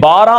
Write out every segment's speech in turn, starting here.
12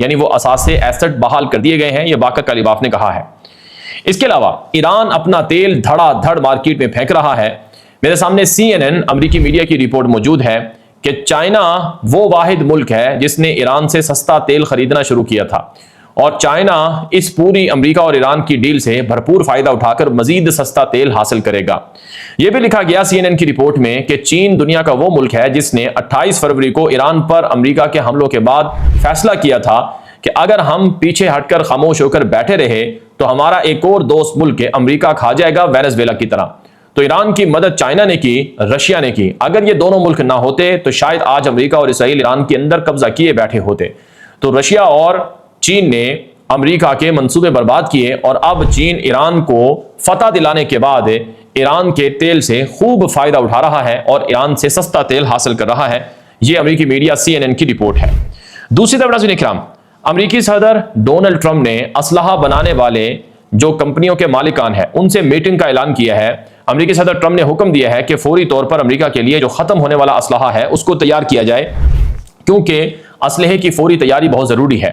یعنی وہ اثاثے ایسٹ بحال کر دیے گئے ہیں، یہ باقر کلیباف نے کہا ہے۔ اس کے علاوہ ایران اپنا تیل دھڑا دھڑ مارکیٹ میں پھینک رہا ہے۔ میرے سامنے CNN امریکی میڈیا کی رپورٹ موجود ہے کہ چائنا وہ واحد ملک ہے جس نے ایران سے سستا تیل خریدنا شروع کیا تھا، اور چائنا اس پوری امریکہ اور ایران کی ڈیل سے بھرپور فائدہ اٹھا کر مزید سستا تیل حاصل کرے گا۔ یہ بھی لکھا گیا CNN کی رپورٹ میں کہ چین دنیا کا وہ ملک ہے جس نے 28 فروری کو ایران پر امریکہ کے حملوں کے بعد فیصلہ کیا تھا کہ اگر ہم پیچھے ہٹ کر خاموش ہو کر بیٹھے رہے تو ہمارا ایک اور دوست ملک امریکہ کھا جائے گا، وینزویلا کی طرح۔ تو ایران کی مدد چائنا نے کی، رشیا نے کی۔ اگر یہ دونوں ملک نہ ہوتے تو شاید آج امریکہ اور اسرائیل ایران کے اندر قبضہ کیے بیٹھے ہوتے۔ تو رشیا اور چین نے امریکہ کے منصوبے برباد کیے، اور اب چین ایران کو فتح دلانے کے بعد ایران کے تیل سے خوب فائدہ اٹھا رہا ہے اور ایران سے سستا تیل حاصل کر رہا ہے۔ یہ امریکی میڈیا CNN کی رپورٹ ہے۔ دوسری طرف ناظرین کرام، امریکی صدر ڈونلڈ ٹرمپ نے اسلحہ بنانے والے جو کمپنیوں کے مالکان ہیں ان سے میٹنگ کا اعلان کیا ہے۔ امریکی صدر ٹرمپ نے حکم دیا ہے کہ فوری طور پر امریکہ کے لیے جو ختم ہونے والا اسلحہ ہے اس کو تیار کیا جائے، کیونکہ اسلحے کی فوری تیاری بہت ضروری ہے۔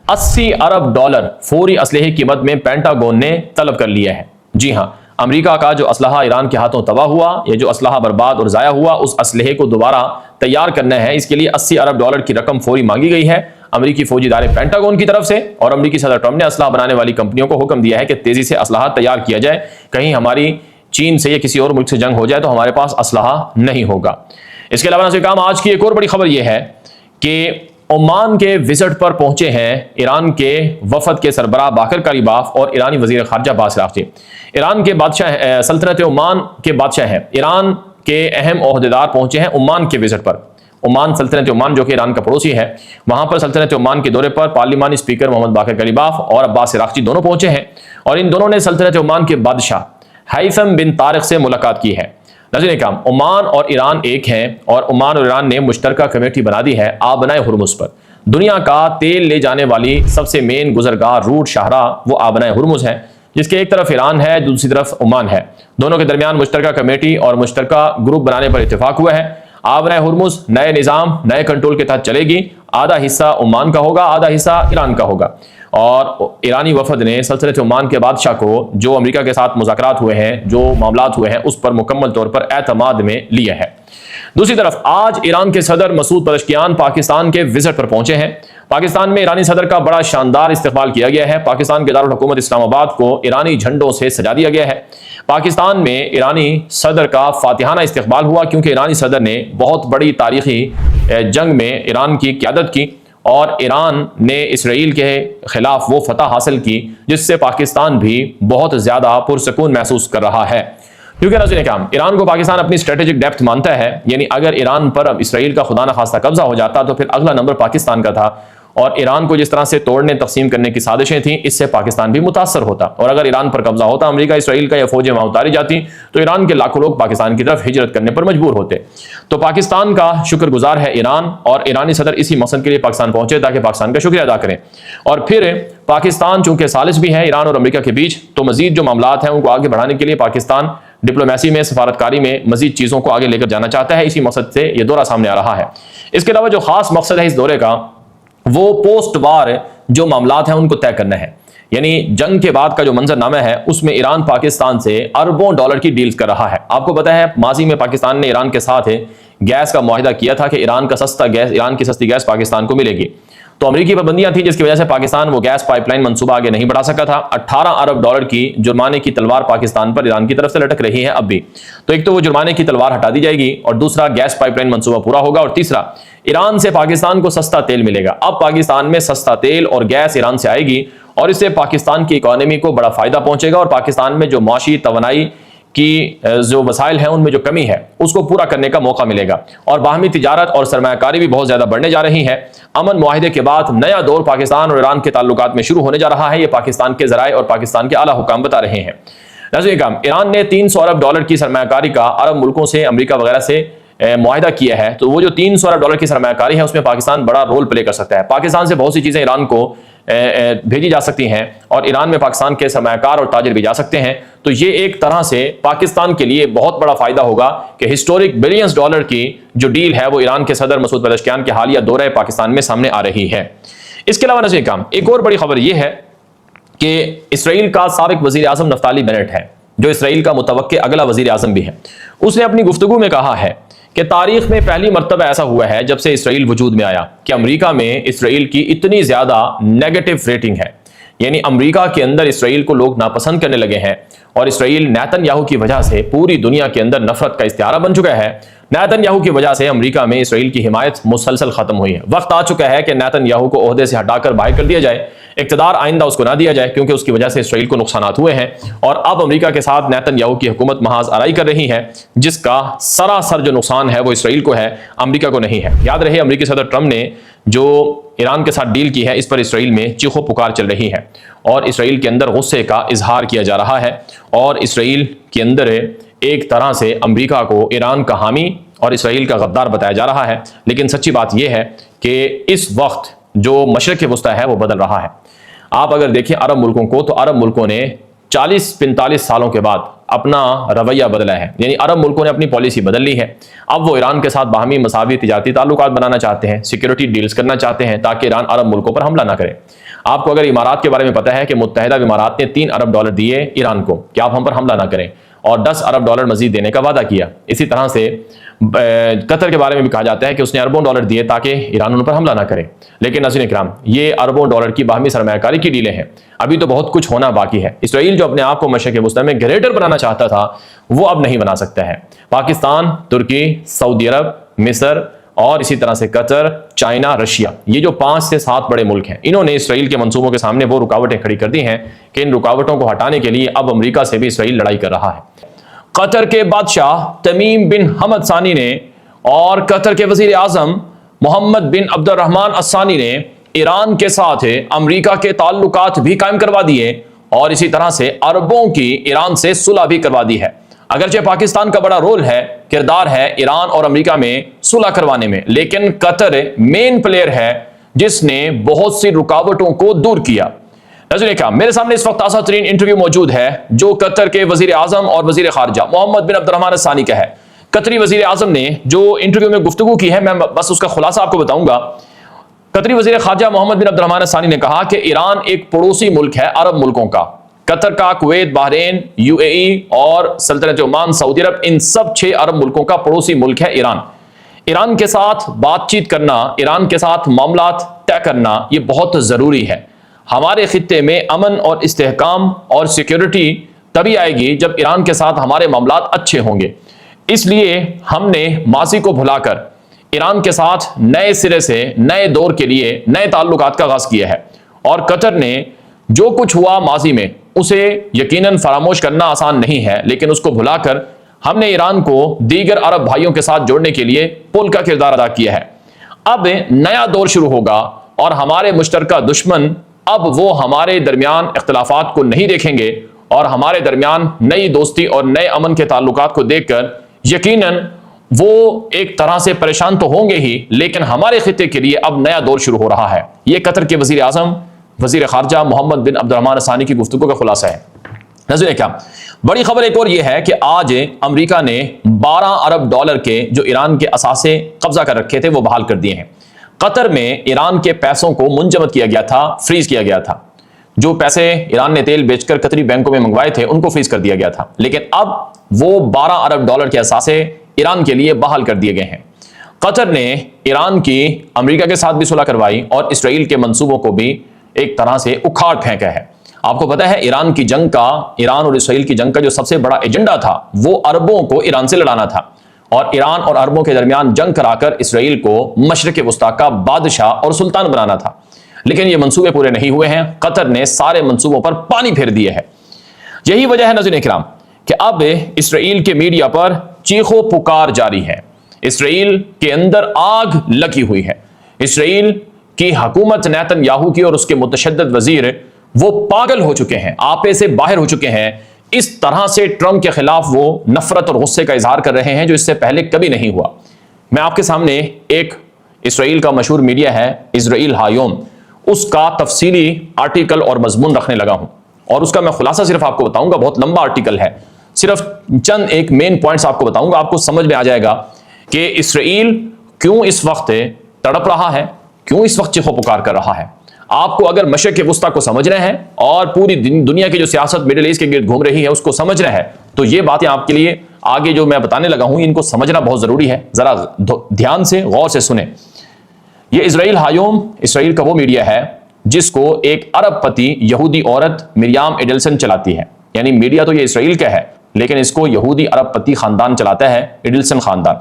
$80 ارب فوری اسلحے کی مد میں پینٹاگون نے طلب کر لیا ہے۔ جی ہاں، امریکہ کا جو اسلحہ ایران کے ہاتھوں تباہ ہوا، یہ جو اسلحہ برباد اور ضائع ہوا، اس اسلحے کو دوبارہ تیار کرنا ہے۔ اس کے لیے $80 ارب کی رقم فوری مانگی گئی ہے امریکی فوجی ادارے پینٹاگون کی طرف سے، اور امریکی صدر ٹرمپ نے اسلحہ بنانے والی کمپنیوں کو حکم دیا ہے کہ تیزی سے اسلحہ تیار کیا جائے، کہیں ہماری چین سے یا کسی اور ملک سے جنگ ہو جائے تو ہمارے پاس اسلحہ نہیں ہوگا۔ اس کے علاوہ ناظرین کرام، آج کی ایک اور بڑی خبر یہ ہے کہ عمان کے وزٹ پر پہنچے ہیں ایران کے وفد کے سربراہ باقر کلیباف اور ایرانی وزیر خارجہ عباس عراقچی۔ ایران کے بادشاہ، سلطنت عمان کے بادشاہ ہیں، ایران کے اہم عہدیدار پہنچے ہیں عمان کے وزٹ پر۔ عمان، سلطنت عمان جو کہ ایران کا پڑوسی ہے، وہاں پر سلطنت عمان کے دورے پر پارلیمانی اسپیکر محمد باقر کلیباف اور عباس عراقچی دونوں پہنچے ہیں، اور ان دونوں نے سلطنت عمان کے بادشاہ ہیثم بن طارق سے ملاقات کی ہے۔ ناظرین کرام، عمان اور ایران ایک ہیں، اور عمان اور ایران نے مشترکہ کمیٹی بنا دی ہے آبنائے ہرمز پر۔ دنیا کا تیل لے جانے والی سب سے مین گزرگاہ روٹ شاہراہ وہ آبنائے ہرمز ہے، جس کے ایک طرف ایران ہے، دوسری طرف عمان ہے۔ دونوں کے درمیان مشترکہ کمیٹی اور مشترکہ گروپ بنانے پر اتفاق ہوا ہے۔ آبنائے ہرمز نئے نظام، نئے کنٹرول کے تحت چلے گی، آدھا حصہ عمان کا ہوگا، آدھا حصہ ایران کا ہوگا۔ اور ایرانی وفد نے سلطنت عمان کے بادشاہ کو جو امریکہ کے ساتھ مذاکرات ہوئے ہیں، جو معاملات ہوئے ہیں، اس پر مکمل طور پر اعتماد میں لیا ہے۔ دوسری طرف آج ایران کے صدر مسعود پزشکیان پاکستان کے وزٹ پر پہنچے ہیں۔ پاکستان میں ایرانی صدر کا بڑا شاندار استقبال کیا گیا ہے۔ پاکستان کے دارالحکومت اسلام آباد کو ایرانی جھنڈوں سے سجا دیا گیا ہے۔ پاکستان میں ایرانی صدر کا فاتحانہ استقبال ہوا، کیونکہ ایرانی صدر نے بہت بڑی تاریخی جنگ میں ایران کی قیادت کی، اور ایران نے اسرائیل کے خلاف وہ فتح حاصل کی جس سے پاکستان بھی بہت زیادہ پرسکون محسوس کر رہا ہے۔ کیونکہ ناظرین کرام، ایران کو پاکستان اپنی اسٹریٹجک ڈیپتھ مانتا ہے، یعنی اگر ایران پر اب اسرائیل کا خدا نخواستہ قبضہ ہو جاتا تو پھر اگلا نمبر پاکستان کا تھا، اور ایران کو جس طرح سے توڑنے تقسیم کرنے کی سازشیں تھیں، اس سے پاکستان بھی متاثر ہوتا، اور اگر ایران پر قبضہ ہوتا، امریکہ اسرائیل کا یا فوجیں وہاں اتاری جاتی، تو ایران کے لاکھوں لوگ پاکستان کی طرف ہجرت کرنے پر مجبور ہوتے۔ تو پاکستان کا شکر گزار ہے ایران، اور ایرانی صدر اسی مقصد کے لیے پاکستان پہنچے تاکہ پاکستان کا شکریہ ادا کریں۔ اور پھر پاکستان چونکہ ثالث بھی ہے ایران اور امریکہ کے بیچ، تو مزید جو معاملات ہیں ان کو آگے بڑھانے کے لیے پاکستان ڈپلومیسی میں، سفارتکاری میں مزید چیزوں کو آگے لے کر جانا چاہتا ہے۔ اسی مقصد سے یہ دورہ سامنے آ رہا ہے۔ اس کے علاوہ جو خاص مقصد ہے اس دورے کا، وہ پوسٹ وار جو معاملات ہیں ان کو طے کرنا ہے، یعنی جنگ کے بعد کا جو منظر نامہ ہے اس میں ایران پاکستان سے اربوں ڈالر کی ڈیلز کر رہا ہے۔ آپ کو پتا ہے ماضی میں پاکستان نے ایران کے ساتھ گیس کا معاہدہ کیا تھا کہ ایران کی سستی گیس پاکستان کو ملے گی، تو امریکی پابندیاں تھیں جس کی وجہ سے پاکستان وہ گیس پائپ لائن منصوبہ آگے نہیں بڑھا سکا تھا۔ 18 ارب ڈالر کی جرمانے کی تلوار پاکستان پر ایران کی طرف سے لٹک رہی ہے اب بھی۔ تو ایک تو وہ جرمانے کی تلوار ہٹا دی جائے گی، اور دوسرا گیس پائپ لائن منصوبہ پورا ہوگا، اور تیسرا ایران سے پاکستان کو سستا تیل ملے گا۔ اب پاکستان میں سستا تیل اور گیس ایران سے آئے گی، اور اس سے پاکستان کی اکانومی کو بڑا فائدہ پہنچے گا، اور پاکستان میں جو معاشی توانائی کی جو وسائل ہیں ان میں جو کمی ہے اس کو پورا کرنے کا موقع ملے گا، اور باہمی تجارت اور سرمایہ کاری بھی بہت زیادہ بڑھنے جا رہی ہے۔ امن معاہدے کے بعد نیا دور پاکستان اور ایران کے تعلقات میں شروع ہونے جا رہا ہے، یہ پاکستان کے ذرائع اور پاکستان کے اعلیٰ حکام بتا رہے ہیں۔ ناظرین کرام، ایران نے 300 ارب ڈالر کی سرمایہ کاری کا عرب ملکوں سے، امریکہ وغیرہ سے معاہدہ کیا ہے، تو وہ جو 300 ارب ڈالر کی سرمایہ کاری ہے اس میں پاکستان بڑا رول پلے کر سکتا ہے۔ پاکستان سے بہت سی چیزیں ایران کو بھیجی جا سکتی ہیں، اور ایران میں پاکستان کے سرمایہ کار اور تاجر بھی جا سکتے ہیں، تو یہ ایک طرح سے پاکستان کے لیے بہت بڑا فائدہ ہوگا کہ ہسٹورک بلینز ڈالر کی جو ڈیل ہے وہ ایران کے صدر مسعود پزشکیان کے حالیہ دورہ پاکستان میں سامنے آ رہی ہے۔ اس کے علاوہ ناظرین کرام ایک اور بڑی خبر یہ ہے کہ اسرائیل کا سابق وزیر اعظم نفتالی بینٹ ہے، جو اسرائیل کا متوقع اگلا وزیر اعظم بھی ہے، اس نے اپنی گفتگو میں کہا ہے کہ تاریخ میں پہلی مرتبہ ایسا ہوا ہے جب سے اسرائیل وجود میں آیا کہ امریکہ میں اسرائیل کی اتنی زیادہ نیگیٹو ریٹنگ ہے، یعنی امریکہ کے اندر اسرائیل کو لوگ ناپسند کرنے لگے ہیں، اور اسرائیل نیتن یاہو کی وجہ سے پوری دنیا کے اندر نفرت کا استعارہ بن چکا ہے۔ نیتن یاہو کی وجہ سے امریکہ میں اسرائیل کی حمایت مسلسل ختم ہوئی ہے۔ وقت آ چکا ہے کہ نیتن یاہو کو عہدے سے ہٹا کر باہر کر دیا جائے، اقتدار آئندہ اس کو نہ دیا جائے، کیونکہ اس کی وجہ سے اسرائیل کو نقصانات ہوئے ہیں، اور اب امریکہ کے ساتھ نیتن یاہو کی حکومت محاذ آرائی کر رہی ہے، جس کا سراسر جو نقصان ہے وہ اسرائیل کو ہے، امریکہ کو نہیں ہے۔ یاد رہے امریکی صدر ٹرمپ نے جو ایران کے ساتھ ڈیل کی ہے، اس پر اسرائیل میں چیخو پکار چل رہی ہے، اور اسرائیل کے اندر غصے کا اظہار کیا جا رہا ہے، اور اسرائیل کے اندر ایک طرح سے امریکہ کو ایران کا حامی اور اسرائیل کا غدار بتایا جا رہا ہے۔ لیکن سچی بات یہ ہے کہ اس وقت جو مشرق وسطی ہے وہ بدل رہا ہے۔ آپ اگر دیکھیں عرب ملکوں کو، تو عرب ملکوں نے 40-45 سالوں کے بعد اپنا رویہ بدلا ہے، یعنی عرب ملکوں نے اپنی پالیسی بدل لی ہے۔ اب وہ ایران کے ساتھ باہمی مساوی تجارتی تعلقات بنانا چاہتے ہیں، سیکیورٹی ڈیلز کرنا چاہتے ہیں، تاکہ ایران عرب ملکوں پر حملہ نہ کرے۔ آپ کو اگر امارات کے بارے میں پتہ ہے کہ متحدہ امارات نے 3 ارب ڈالر دیے ایران کو کہ آپ ہم پر حملہ نہ کریں، اور 10 ارب ڈالر مزید دینے کا وعدہ کیا۔ اسی طرح سے قطر کے بارے میں بھی کہا جاتا ہے کہ اس نے اربوں ڈالر دیے تاکہ ایران ان پر حملہ نہ کرے۔ لیکن ناظرین کرام، یہ اربوں ڈالر کی باہمی سرمایہ کاری کی ڈیلیں ہیں، ابھی تو بہت کچھ ہونا باقی ہے۔ اسرائیل جو اپنے آپ کو مشرق وسطی میں گریٹر بنانا چاہتا تھا، وہ اب نہیں بنا سکتا ہے۔ پاکستان، ترکی، سعودی عرب، مصر اور اسی طرح سے قطر، چائنا، رشیا، یہ جو 5 سے 7 بڑے ملک ہیں، انہوں نے اسرائیل کے منصوبوں کے سامنے وہ رکاوٹیں کھڑی کر دی ہیں کہ ان رکاوٹوں کو ہٹانے کے لیے اب امریکہ سے بھی اسرائیل لڑائی کر رہا ہے۔ قطر کے بادشاہ تمیم بن حمد ثانی نے اور قطر کے وزیر اعظم محمد بن عبد الرحمن الثانی نے ایران کے ساتھ امریکہ کے تعلقات بھی قائم کروا دیے، اور اسی طرح سے عربوں کی ایران سے صلح بھی کروا دی ہے۔ اگرچہ پاکستان کا بڑا رول ہے، کردار ہے ایران اور امریکہ میں صلح کروانے میں، لیکن قطر مین پلیئر ہے جس نے بہت سی رکاوٹوں کو دور کیا۔ ناظرین کرام، میرے سامنے اس وقت تازہ ترین انٹرویو موجود ہے جو قطر کے وزیر اعظم اور وزیر خارجہ محمد بن عبد الرحمن الثانی کا ہے۔ قطری وزیر اعظم نے جو انٹرویو میں گفتگو کی ہے، میں بس اس کا خلاصہ آپ کو بتاؤں گا۔ قطری وزیر خارجہ محمد بن عبد الرحمن الثانی نے کہا کہ ایران ایک پڑوسی ملک ہے عرب ملکوں کا، قطر کا، کویت، بحرین، UAE اور سلطنت عمان، سعودی عرب، ان سب 6 عرب ملکوں کا پڑوسی ملک ہے ایران۔ ایران کے ساتھ بات چیت کرنا، ایران کے ساتھ معاملات طے کرنا، یہ بہت ضروری ہے۔ ہمارے خطے میں امن اور استحکام اور سیکیورٹی تبھی آئے گی جب ایران کے ساتھ ہمارے معاملات اچھے ہوں گے۔ اس لیے ہم نے ماضی کو بھلا کر ایران کے ساتھ نئے سرے سے نئے دور کے لیے نئے تعلقات کا آغاز کیا ہے، اور قطر نے جو کچھ ہوا ماضی میں اسے یقیناً فراموش کرنا آسان نہیں ہے، لیکن اس کو بھلا کر ہم نے ایران کو دیگر عرب بھائیوں کے ساتھ جوڑنے کے لیے پل کا کردار ادا کیا ہے۔ اب نیا دور شروع ہوگا، اور ہمارے مشترکہ دشمن اب وہ ہمارے درمیان اختلافات کو نہیں دیکھیں گے، اور ہمارے درمیان نئی دوستی اور نئے امن کے تعلقات کو دیکھ کر یقیناً وہ ایک طرح سے پریشان تو ہوں گے ہی، لیکن ہمارے خطے کے لیے اب نیا دور شروع ہو رہا ہے۔ یہ قطر کے وزیر اعظم وزیر خارجہ محمد بن عبد الرحمن الثانی کی گفتگو کا خلاصہ ہے۔ ناظرین کرام، بڑی خبر ایک اور یہ ہے کہ آج امریکہ نے 12 ارب ڈالر کے جو ایران کے اثاثے قبضہ کر رکھے تھے وہ بحال کر دیے ہیں۔ قطر میں ایران کے پیسوں کو منجمد کیا گیا تھا، فریز کیا گیا تھا۔ جو پیسے ایران نے تیل بیچ کر قطری بینکوں میں منگوائے تھے ان کو فریز کر دیا گیا تھا، لیکن اب وہ 12 ارب ڈالر کے اثاثے ایران کے لیے بحال کر دیے گئے ہیں۔ قطر نے ایران کی امریکہ کے ساتھ بھی صلح کروائی اور اسرائیل کے منصوبوں کو بھی ایک طرح سے اکھاڑ پھینکا ہے۔ آپ کو پتا ہے ایران اور اسرائیل کی جنگ کا جو سب سے بڑا ایجنڈا تھا وہ عربوں کو ایران سے لڑانا تھا، اور ایران اور عربوں کے درمیان جنگ کرا کر اسرائیل کو مشرق وسطی کا بادشاہ اور سلطان بنانا تھا۔ لیکن یہ منصوبے پورے نہیں ہوئے ہیں، قطر نے سارے منصوبوں پر پانی پھیر دیے ہے۔ یہی وجہ ہے ناظرین کرام کہ اب اسرائیل کے میڈیا پر چیخو پکار جاری ہے، اسرائیل کے اندر آگ لگی ہوئی ہے۔ اسرائیل کی حکومت نیتن یاہو کی اور اس کے متشدد وزیر وہ پاگل ہو چکے ہیں، آپے سے باہر ہو چکے ہیں۔ اس طرح سے ٹرمپ کے خلاف وہ نفرت اور غصے کا اظہار کر رہے ہیں جو اس سے پہلے کبھی نہیں ہوا۔ میں آپ کے سامنے ایک اسرائیل کا مشہور میڈیا ہے اسرائیل ہایوم، اس کا تفصیلی آرٹیکل اور مضمون رکھنے لگا ہوں، اور اس کا میں خلاصہ صرف آپ کو بتاؤں گا۔ بہت لمبا آرٹیکل ہے، صرف چند ایک مین پوائنٹس آپ کو بتاؤں گا، آپ کو سمجھ میں آ جائے گا کہ اسرائیل کیوں اس وقت تڑپ رہا ہے، کیوں اس وقت چیخو پکار کر رہا ہے۔ آپ کو اگر مشرق وسطیٰ کو سمجھنا ہے اور پوری دنیا کی جو سیاست مڈل ایسٹ کے گرد گھوم رہی ہے اس کو سمجھنا ہے تو یہ باتیں آپ کے لیے آگے جو میں بتانے لگا ہوں ان کو سمجھنا بہت ضروری ہے. ذرا دھیان سے غور سے سنیں. یہ اسرائیل ہایوم اسرائیل کا وہ میڈیا ہے جس کو ایک عرب پتی یہودی عورت مریام ایڈلسن چلاتی ہے. یعنی میڈیا تو یہ اسرائیل کا ہے لیکن اس کو یہودی عرب پتی خاندان چلاتا ہے, ایڈلسن خاندان.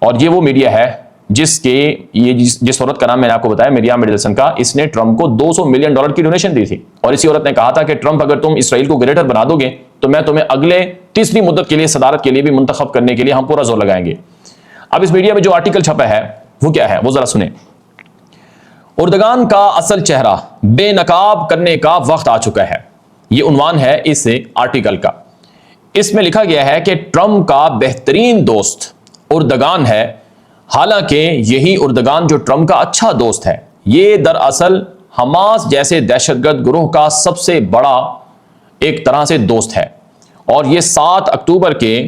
اور یہ وہ میڈیا ہے جس عورت کا نام میں نے آپ کو بتایا مریام ایڈلسن کا, اس نے ٹرمپ کو $200 ملین کی ڈونیشن دی تھی. اور اسی عورت نے کہا تھا کہ ٹرمپ اگر تم اسرائیل کو گریٹر بنا دو گے تو میں تمہیں اگلے تیسری مدت کے لیے صدارت کے لیے بھی منتخب کرنے کے لیے ہم پورا زور لگائیں گے. اب اس میڈیا میں جو آرٹیکل چھپا ہے وہ کیا ہے وہ ذرا سنیں. اردگان کا اصل چہرہ بے نقاب کرنے کا وقت آ چکا ہے, یہ عنوان ہے اس آرٹیکل کا. اس میں لکھا گیا ہے کہ ٹرمپ کا بہترین دوست اردگان ہے, حالانکہ یہی اردگان جو ٹرمپ کا اچھا دوست ہے یہ دراصل حماس جیسے دہشت گرد گروہ کا سب سے بڑا ایک طرح سے دوست ہے. اور یہ 7 اکتوبر کے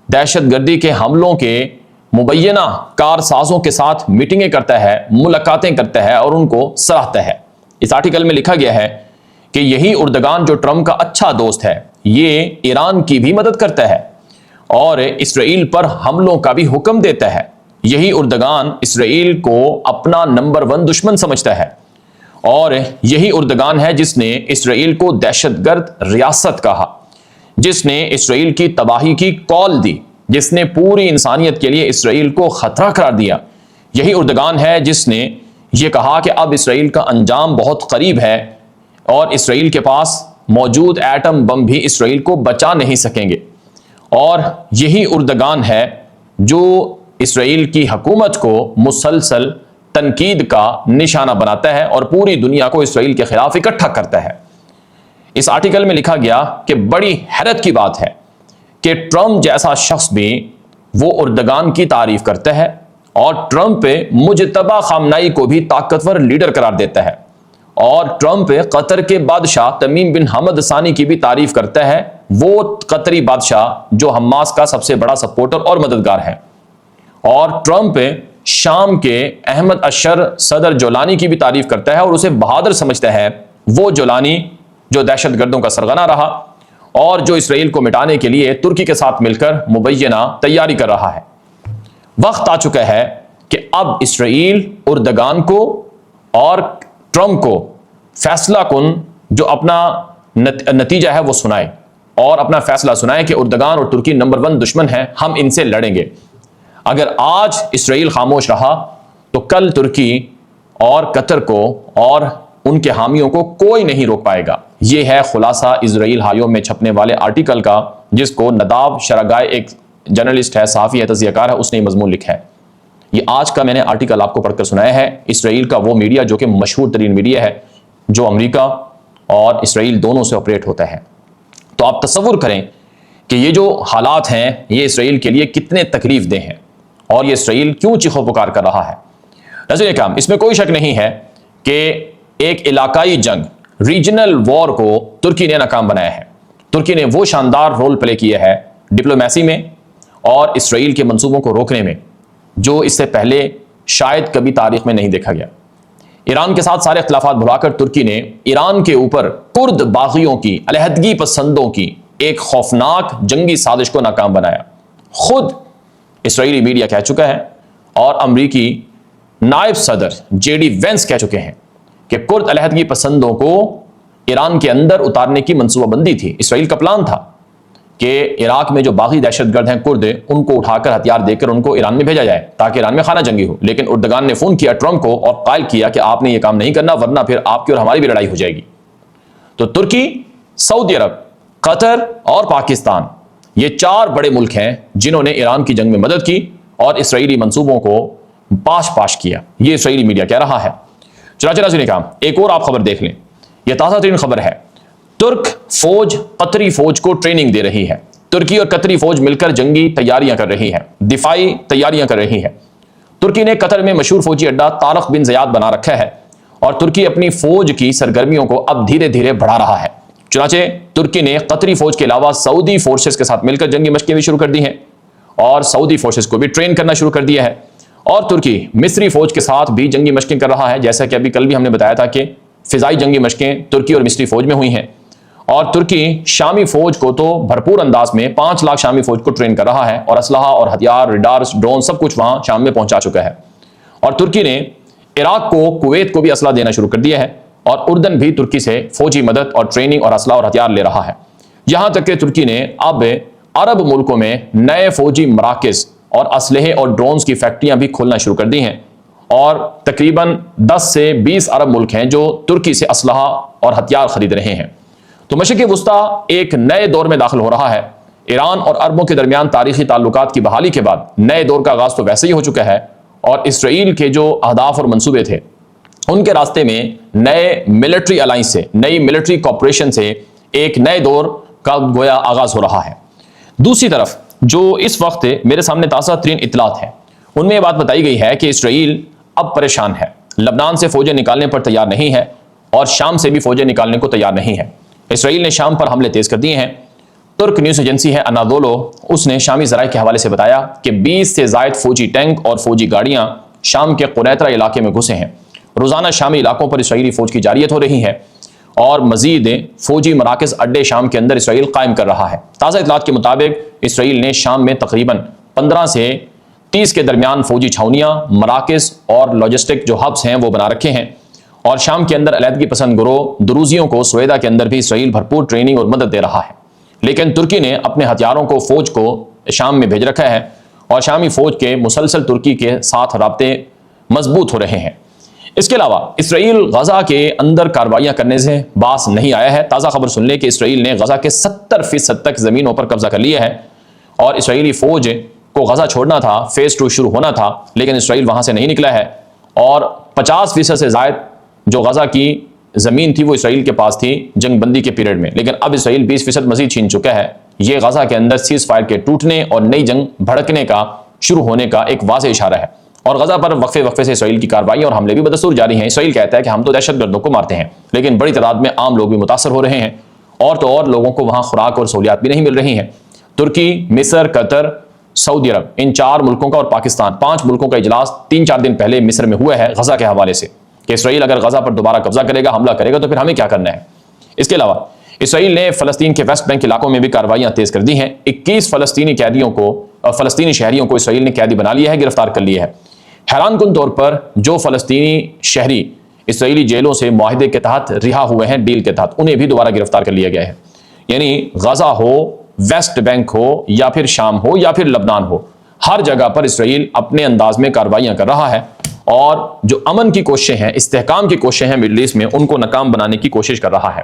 دہشت گردی کے حملوں کے مبینہ کارسازوں کے ساتھ میٹنگیں کرتا ہے, ملاقاتیں کرتا ہے اور ان کو سراہتا ہے. اس آرٹیکل میں لکھا گیا ہے کہ یہی اردگان جو ٹرمپ کا اچھا دوست ہے یہ ایران کی بھی مدد کرتا ہے اور اسرائیل پر حملوں کا بھی حکم دیتا ہے. یہی اردگان اسرائیل کو اپنا نمبر 1 دشمن سمجھتا ہے اور یہی اردگان ہے جس نے اسرائیل کو دہشت گرد ریاست کہا, جس نے اسرائیل کی تباہی کی کال دی, جس نے پوری انسانیت کے لیے اسرائیل کو خطرہ قرار دیا. یہی اردگان ہے جس نے یہ کہا کہ اب اسرائیل کا انجام بہت قریب ہے اور اسرائیل کے پاس موجود ایٹم بم بھی اسرائیل کو بچا نہیں سکیں گے. اور یہی اردگان ہے جو اسرائیل کی حکومت کو مسلسل تنقید کا نشانہ بناتا ہے اور پوری دنیا کو اسرائیل کے خلاف اکٹھا کرتا ہے. اس آرٹیکل میں لکھا گیا کہ بڑی حیرت کی بات ہے کہ ٹرمپ جیسا شخص بھی وہ اردگان کی تعریف کرتا ہے اور ٹرمپ مجتبی خامنائی کو بھی طاقتور لیڈر قرار دیتا ہے اور ٹرمپ قطر کے بادشاہ تمیم بن حمد ثانی کی بھی تعریف کرتا ہے, وہ قطری بادشاہ جو حماس کا سب سے بڑا سپورٹر اور مددگار ہے. اور ٹرمپ شام کے احمد اشر صدر جولانی کی بھی تعریف کرتا ہے اور اسے بہادر سمجھتا ہے, وہ جولانی جو دہشت گردوں کا سرغنہ رہا اور جو اسرائیل کو مٹانے کے لیے ترکی کے ساتھ مل کر مبینہ تیاری کر رہا ہے. وقت آ چکا ہے کہ اب اسرائیل اردگان کو اور ٹرمپ کو فیصلہ کن جو اپنا نتیجہ ہے وہ سنائے اور اپنا فیصلہ سنائے کہ اردگان اور ترکی نمبر 1 دشمن ہیں, ہم ان سے لڑیں گے. اگر آج اسرائیل خاموش رہا تو کل ترکی اور قطر کو اور ان کے حامیوں کو کوئی نہیں روک پائے گا. یہ ہے خلاصہ اسرائیل ہایوم میں چھپنے والے آرٹیکل کا, جس کو نداب شرگائے ایک جرنلسٹ ہے, صحافی ہے, تجزیہ کار ہے, اس نے مضمون لکھا ہے. یہ آج کا میں نے آرٹیکل آپ کو پڑھ کر سنایا ہے. اسرائیل کا وہ میڈیا جو کہ مشہور ترین میڈیا ہے جو امریکہ اور اسرائیل دونوں سے آپریٹ ہوتا ہے. تو آپ تصور کریں کہ یہ جو حالات ہیں یہ اسرائیل کے لیے کتنے تکلیف دہ ہیں اور یہ اسرائیل کیوں چیخو پکار کر رہا ہے. ناظرین کرام, اس میں کوئی شک نہیں ہے کہ ایک علاقائی جنگ ریجنل وار کو ترکی نے ناکام بنایا ہے. ترکی نے وہ شاندار رول پلے کیا ہے ڈپلومیسی میں اور اسرائیل کے منصوبوں کو روکنے میں جو اس سے پہلے شاید کبھی تاریخ میں نہیں دیکھا گیا. ایران کے ساتھ سارے اختلافات بھلا کر ترکی نے ایران کے اوپر کرد باغیوں کی, علیحدگی پسندوں کی ایک خوفناک جنگی سازش کو ناکام بنایا. خود اسرائیلی میڈیا کہہ چکا ہے اور امریکی نائب صدر JD وینس کہہ چکے ہیں کہ کرد علیحدگی پسندوں کو ایران کے اندر اتارنے کی منصوبہ بندی تھی. اسرائیل کا پلان تھا کہ عراق میں جو باغی دہشت گرد ہیں کرد, ان کو اٹھا کر ہتھیار دے کر ان کو ایران میں بھیجا جائے تاکہ ایران میں خانہ جنگی ہو. لیکن اردگان نے فون کیا ٹرمپ کو اور قائل کیا کہ آپ نے یہ کام نہیں کرنا ورنہ پھر آپ کی اور ہماری بھی لڑائی ہو جائے گی. تو ترکی, سعودی عرب, قطر اور پاکستان, یہ 4 بڑے ملک ہیں جنہوں نے ایران کی جنگ میں مدد کی اور اسرائیلی منصوبوں کو پاش کیا. یہ اسرائیلی میڈیا کہہ رہا ہے. چنانچہ ناظرین کرام, ایک اور آپ خبر دیکھ لیں. یہ تازہ ترین خبر ہے. ترک فوج قطری فوج کو ٹریننگ دے رہی ہے. ترکی اور قطری فوج مل کر جنگی تیاریاں کر رہی ہے, دفاعی تیاریاں کر رہی ہے. ترکی نے قطر میں مشہور فوجی اڈہ طارق بن زیاد بنا رکھا ہے اور ترکی اپنی فوج کی سرگرمیوں کو اب دھیرے دھیرے بڑھا رہا ہے. چنانچہ ترکی نے قطری فوج کے علاوہ سعودی فورسز کے ساتھ مل کر جنگی مشقیں بھی شروع کر دی ہیں اور سعودی فورسز کو بھی ٹرین کرنا شروع کر دیا ہے. اور ترکی مصری فوج کے ساتھ بھی جنگی مشقیں کر رہا ہے, جیسا کہ ابھی کل بھی ہم نے بتایا تھا کہ فضائی جنگی مشقیں ترکی اور مصری فوج میں ہوئی ہیں، اور ترکی شامی فوج کو تو بھرپور انداز میں 5 لاکھ شامی فوج کو ٹرین کر رہا ہے، اور اسلحہ اور ہتھیار، ریڈارز، ڈرون سب کچھ وہاں شام میں پہنچا چکا ہے۔ اور ترکی نے عراق کو، کویت کو بھی اسلحہ دینا شروع کر دیا ہے، اور اردن بھی ترکی سے فوجی مدد اور ٹریننگ اور اسلحہ اور ہتھیار لے رہا ہے۔ یہاں تک کہ ترکی نے اب عرب ملکوں میں نئے فوجی مراکز اور اسلحے اور ڈرونز کی فیکٹریاں بھی کھولنا شروع کر دی ہیں، اور تقریباً 10 سے 20 عرب ملک ہیں جو ترکی سے اسلحہ اور ہتھیار خرید رہے ہیں۔ تو مشرق وسطیٰ ایک نئے دور میں داخل ہو رہا ہے۔ ایران اور عربوں کے درمیان تاریخی تعلقات کی بحالی کے بعد نئے دور کا آغاز تو ویسے ہی ہو چکا ہے، اور اسرائیل کے جو اہداف اور منصوبے تھے ان کے راستے میں نئے ملٹری الائنس سے، نئی ملٹری کوپریشن سے ایک نئے دور کا گویا آغاز ہو رہا ہے۔ دوسری طرف جو اس وقت میرے سامنے تازہ ترین اطلاعات ہیں ان میں یہ بات بتائی گئی ہے کہ اسرائیل اب پریشان ہے، لبنان سے فوجیں نکالنے پر تیار نہیں ہے، اور شام سے بھی فوجیں نکالنے کو تیار نہیں ہے۔ اسرائیل نے شام پر حملے تیز کر دیے ہیں۔ ترک نیوز ایجنسی ہے انادولو، اس نے شامی ذرائع کے حوالے سے بتایا کہ 20 سے زائد فوجی ٹینک اور فوجی گاڑیاں شام کے قریطرہ علاقے میں گھسے ہیں۔ روزانہ شامی علاقوں پر اسرائیلی فوج کی جارحیت ہو رہی ہے، اور مزید فوجی مراکز اڈے شام کے اندر اسرائیل قائم کر رہا ہے۔ تازہ اطلاعات کے مطابق اسرائیل نے شام میں تقریباً 15 سے 30 کے درمیان فوجی چھاونیاں، مراکز اور لاجسٹک جو ہبس ہیں وہ بنا رکھے ہیں، اور شام کے اندر علیحدگی پسند گروہ دروزیوں کو سویدا کے اندر بھی اسرائیل بھرپور ٹریننگ اور مدد دے رہا ہے۔ لیکن ترکی نے اپنے ہتھیاروں کو فوج کو شام میں بھیج رکھا ہے، اور شامی فوج کے مسلسل ترکی کے ساتھ رابطے مضبوط ہو رہے ہیں۔ اس کے علاوہ اسرائیل غزہ کے اندر کارروائیاں کرنے سے باز نہیں آیا ہے۔ تازہ خبر سن لیں کہ اسرائیل نے غزہ کے 70% تک زمینوں پر قبضہ کر لیا ہے، اور اسرائیلی فوج کو غزہ چھوڑنا تھا، فیز 2 شروع ہونا تھا، لیکن اسرائیل وہاں سے نہیں نکلا ہے، اور 50% سے زائد جو غزہ کی زمین تھی وہ اسرائیل کے پاس تھی جنگ بندی کے پیریڈ میں، لیکن اب اسرائیل 20% مزید چھین چکا ہے۔ یہ غزہ کے اندر سیز فائر کے ٹوٹنے اور نئی جنگ بھڑکنے کا شروع ہونے کا ایک واضح اشارہ ہے، اور غزہ پر وقفے سے اسرائیل کی کارروائیاں اور حملے بھی بدستور جاری ہیں۔ اسرائیل کہتا ہے کہ ہم تو دہشت گردوں کو مارتے ہیں، لیکن بڑی تعداد میں عام لوگ بھی متاثر ہو رہے ہیں، اور تو اور لوگوں کو وہاں خوراک اور سہولیات بھی نہیں مل رہی ہیں۔ ترکی، مصر، قطر، سعودی عرب، ان 4 ملکوں کا اور پاکستان، 5 ملکوں کا اجلاس 3-4 دن پہلے مصر میں ہوا ہے غزہ کے حوالے سے، کہ اسرائیل اگر غزہ پر دوبارہ قبضہ کرے گا، حملہ کرے گا، تو پھر ہمیں کیا کرنا ہے۔ اس کے علاوہ اسرائیل نے فلسطین کے ویسٹ بینک علاقوں میں بھی کارروائیاں تیز کر دی ہیں۔ 21 فلسطینی شہریوں کو اسرائیل نے قیدی بنا لیا ہے، گرفتار کر لیا ہے۔ حیران کن طور پر جو فلسطینی شہری اسرائیلی جیلوں سے معاہدے کے تحت رہا ہوئے ہیں، ڈیل کے تحت، انہیں بھی دوبارہ گرفتار کر لیا گیا ہے۔ یعنی غزہ ہو، ویسٹ بینک ہو، یا پھر شام ہو، یا پھر لبنان ہو، ہر جگہ پر اسرائیل اپنے انداز میں کارروائیاں کر رہا ہے، اور جو امن کی کوششیں ہیں، استحکام کی کوششیں ہیں مڈل ایسٹ میں، ان کو ناکام بنانے کی کوشش کر رہا ہے۔